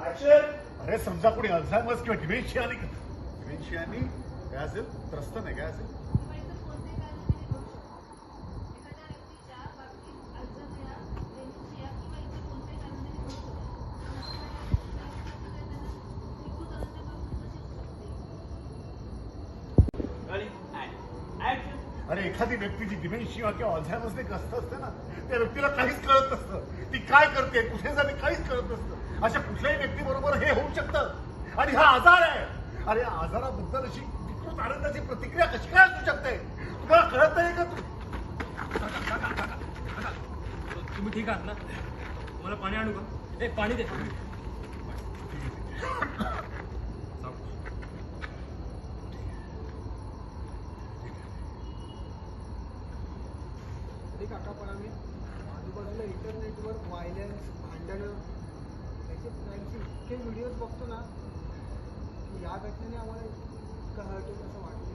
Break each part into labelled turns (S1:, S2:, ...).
S1: अरे समजा कोणी अल्झायमर्स किंवा डिमेन्शियानी काय असेल त्रस्त नाही काय असेल अरे एखादी व्यक्तीची डिमेन्शिया किंवा अल्झायमर्सने ग्रस्त असते ना त्या व्यक्तीला काहीच कळत नसतं ती काय करते कुठे जाते काहीच कळत नसतं अशा कुठल्याही व्यक्तीबरोबर हे होऊ शकतं आणि हा आजार आहे अरे आजाराबद्दल अशी विकृत आनंदाची प्रतिक्रिया कशी काय असू शकते तुम्हाला कळत नाही का
S2: तुम्ही ठीक आहात ना मला पाणी आणू का एक पाणी दे
S3: काका पण आम्ही आजूबाजूला इंटरनेटवर व्हायलन्स भांडणं याचे इतके व्हिडिओज बघतो ना की या घटनेने आम्हाला इतकं हर्ट होईल असं वाटलं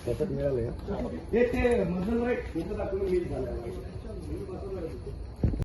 S1: त्याच्यात मिळालं ते मधलं दाखवून झालं